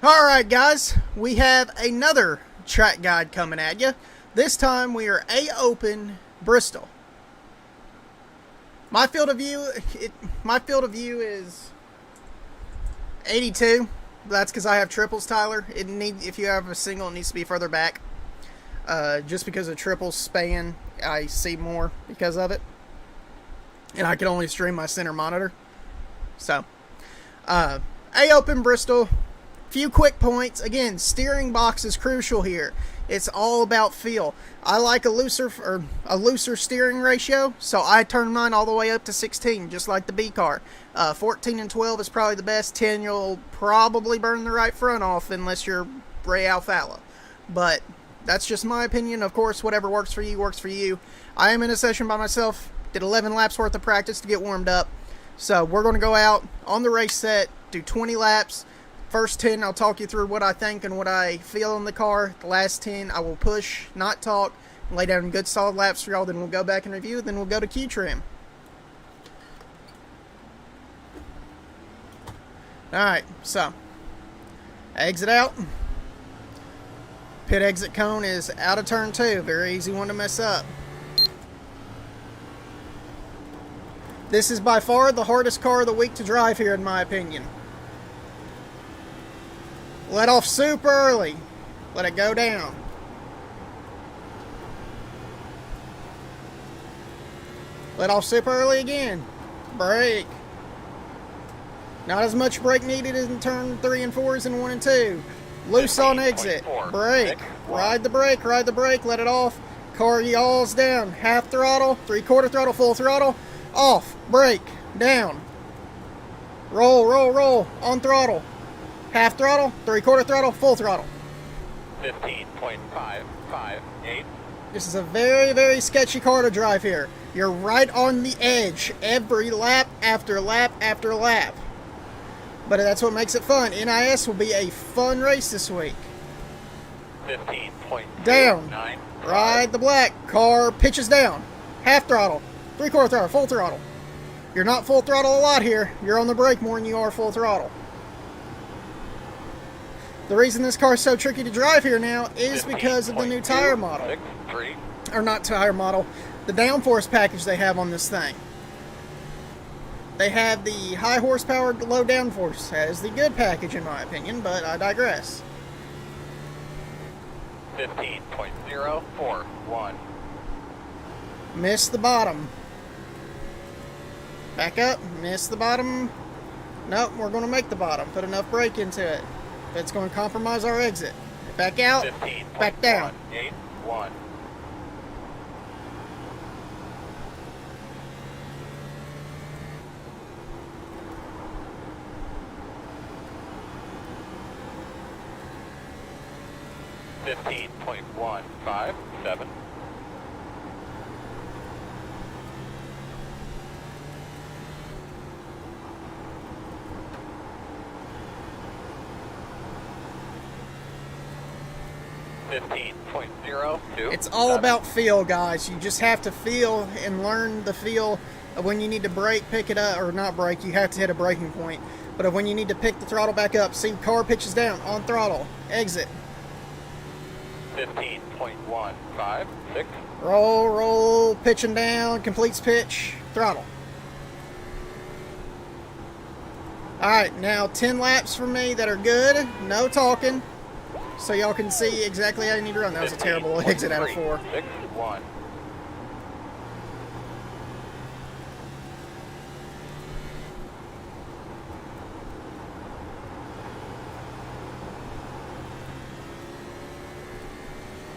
Alright guys, we have another track guide coming at you. This time we are Open Bristol. My field of view is 82. That's because I have triples, Tyler. If you have a single, it needs to be further back. Just because of triples span, I see more because of it. And I can only stream my center monitor. So, Open Bristol. Few quick points. Again, steering box is crucial here. It's all about feel. I like a looser steering ratio, so I turn mine all the way up to 16, just like the B car. 14 and 12 is probably the best. 10, you'll probably burn the right front off unless you're Ray Alfala. But that's just my opinion. Of course, whatever works for you, works for you. I am in a session by myself. Did 11 laps worth of practice to get warmed up. So we're going to go out on the race set, do 20 laps. First 10, I'll talk you through what I think and what I feel in the car. The last 10, I will push, not talk, lay down good solid laps for y'all. Then we'll go back and review. Then we'll go to Q trim. Alright, so exit out. Pit exit cone is out of turn 2. Very easy one to mess up. This is by far the hardest car of the week to drive here, in my opinion. Let off super early. Let it go down. Let off super early again. Brake. Not as much brake needed in turn 3 and 4 as in 1 and 2. Loose on exit. Brake. Ride the brake. Ride the brake. Let it off. Car yawls down. Half throttle. 3/4 throttle. Full throttle. Off. Brake. Down. Roll. Roll. Roll. On throttle. Half throttle, 3/4 throttle, full throttle. 15.558. This is a very, very sketchy car to drive here. You're right on the edge every lap after lap after lap. But that's what makes it fun. NIS will be a fun race this week. 15.9. Down. Ride the black. Car pitches down. Half throttle, 3/4 throttle, full throttle. You're not full throttle a lot here. You're on the brake more than you are full throttle. The reason this car is so tricky to drive here now is because of the new tire model. Or not tire model, the downforce package they have on this thing. They have the high horsepower, low downforce. That is the good package in my opinion, but I digress. 15.041. Missed the bottom. Back up, missed the bottom. Nope, we're going to make the bottom. Put enough brake into it. That's going to compromise our exit. Back out, back down. 15.181. .157. 15.02. It's all about feel, guys. You just have to feel and learn the feel of when you need to brake, pick it up, or not brake, you have to hit a braking point. But of when you need to pick the throttle back up, see car pitches down, on throttle, exit. 15.156. Roll, roll, pitching down, completes pitch, throttle. Alright, now 10 laps for me that are good, no talking. So y'all can see exactly how you need to run. That was a terrible exit out of 4. 61.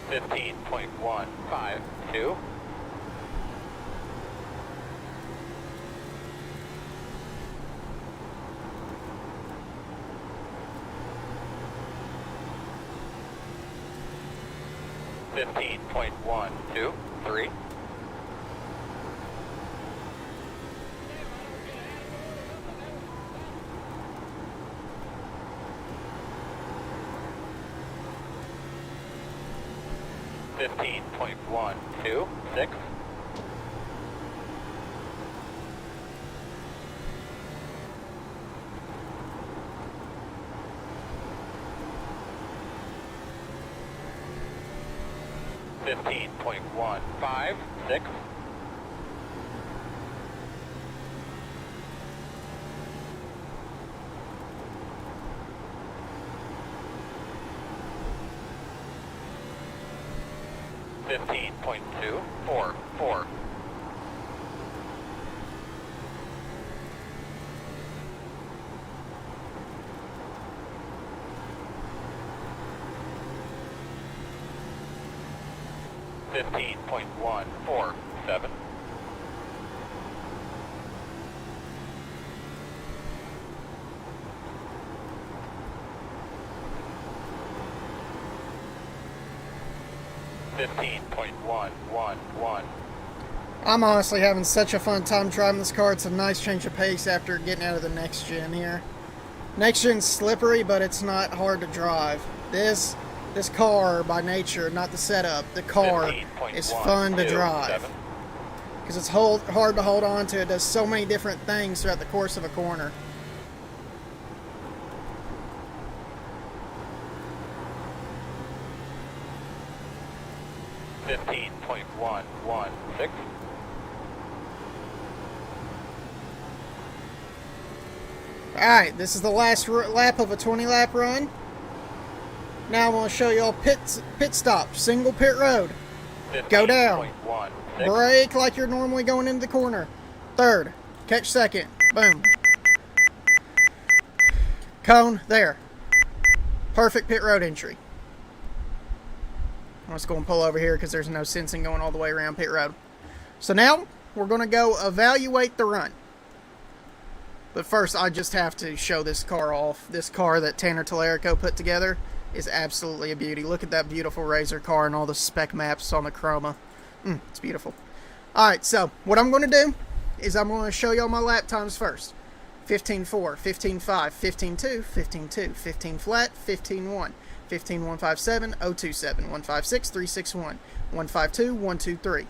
.152. 15.123. 15.126. 15.127. 15.156. 15.244. 15.147. 15.111. I'm honestly having such a fun time driving this car. It's a nice change of pace after getting out of the next gen here. Next gen's slippery, but it's not hard to drive. This car, by nature, not the setup, the car is fun to drive. Because it's hard to hold on to. It does so many different things throughout the course of a corner. .116. Alright, this is the last lap of a 20-lap run. Now I'm going to show you all pit stop, single pit road. Go down. Brake like you're normally going into the corner. Third. Catch second. Boom. Cone. There. Perfect pit road entry. I'm just going to pull over here because there's no sense in going all the way around pit road. So now we're going to go evaluate the run. But first I just have to show this car off. This car that Tanner Tellerico put together is absolutely a beauty. Look at that beautiful Razer car and all the spec maps on the chroma. It's beautiful. Alright, so what I'm going to do is I'm going to show you all my lap times first. 15.4, 15.5, 15.2, 15.2, 15 flat, 15.1, 15.157, 0.27, 156, 361, 152, 123.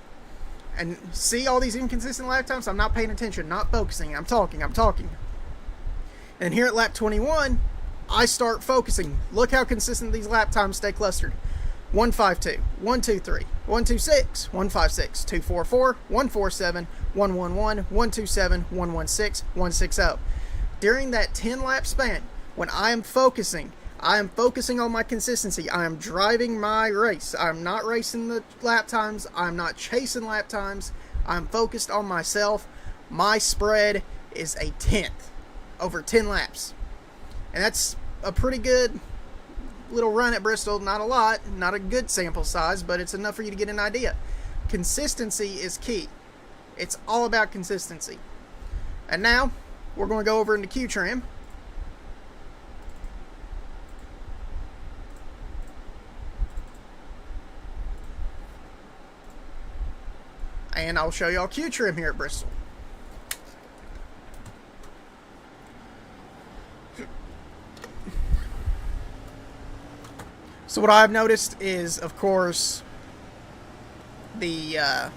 And see all these inconsistent lap times? I'm not paying attention, not focusing. I'm talking. And here at lap 21, I start focusing. Look how consistent these lap times stay clustered. 152, 123, 126, 156, 244, 147, 111, 127, 116, 160. During that 10 lap span, when I am focusing on my consistency. I am driving my race. I'm not racing the lap times. I'm not chasing lap times. I'm focused on myself. My spread is a 10th over 10 laps. And that's a pretty good little run at Bristol. Not a lot, not a good sample size, but it's enough for you to get an idea. Consistency is key. It's all about consistency. And now we're going to go over into Q trim. And I'll show y'all Q trim here at Bristol. So what I've noticed is, of course, the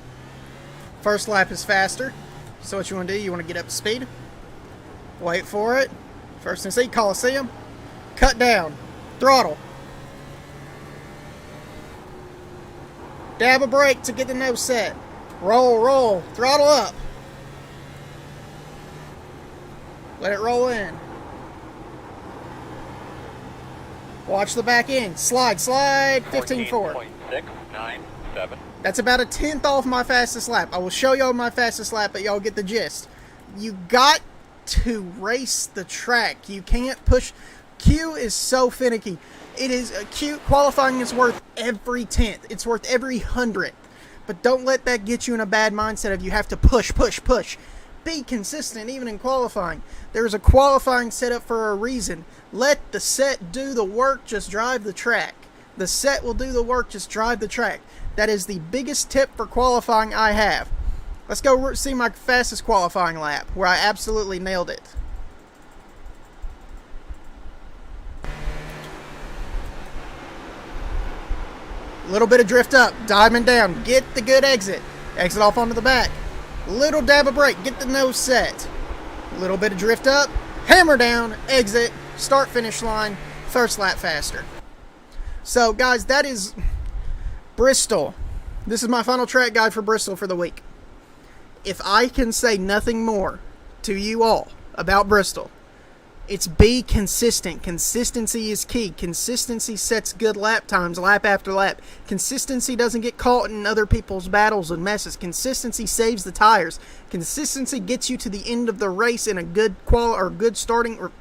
first lap is faster. So what you want to do, you want to get up to speed. Wait for it. First thing you see, Coliseum. Cut down. Throttle. Dab a brake to get the nose set. Roll, throttle up. Let it roll in. Watch the back end. Slide, 15.4. 14.697. That's about a 10th off my fastest lap. I will show y'all my fastest lap, but y'all get the gist. You got to race the track. You can't push. Q is so finicky. It is Q qualifying is worth every 10th. It's worth every 100th. But don't let that get you in a bad mindset of you have to push. Be consistent even in qualifying. There's a qualifying setup for a reason. Let the set do the work, just drive the track. The set will do the work, just drive the track. That is the biggest tip for qualifying I have. Let's go see my fastest qualifying lap, where I absolutely nailed it. Little bit of drift up, diamond down, get the good exit. Exit off onto the back. Little dab of brake, get the nose set. Little bit of drift up, hammer down, exit, start finish line, first lap faster. So guys, that is Bristol this is my final track guide for Bristol for the week. If I can say nothing more to you all about Bristol, it's be consistent. Consistency is key. Consistency sets good lap times, lap after lap. Consistency doesn't get caught in other people's battles and messes. Consistency saves the tires. Consistency gets you to the end of the race in a good good starting or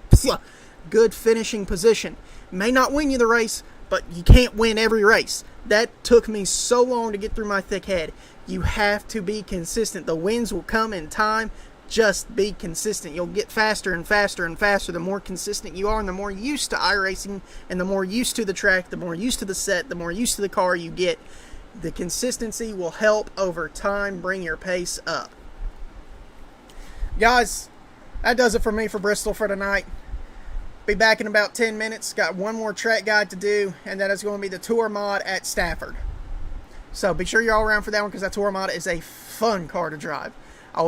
good finishing position. May not win you the race, but you can't win every race. That took me so long to get through my thick head. You have to be consistent. The wins will come in time. Just be consistent. You'll get faster and faster and faster the more consistent you are, and the more used to iRacing, and the more used to the track, the more used to the set, the more used to the car you get. The consistency will help over time bring your pace up. Guys, that does it for me for Bristol for tonight. Be back in about 10 minutes. Got one more track guide to do, and that is going to be the Tour Mod at Stafford. So be sure you're all around for that one, because that Tour Mod is a fun car to drive.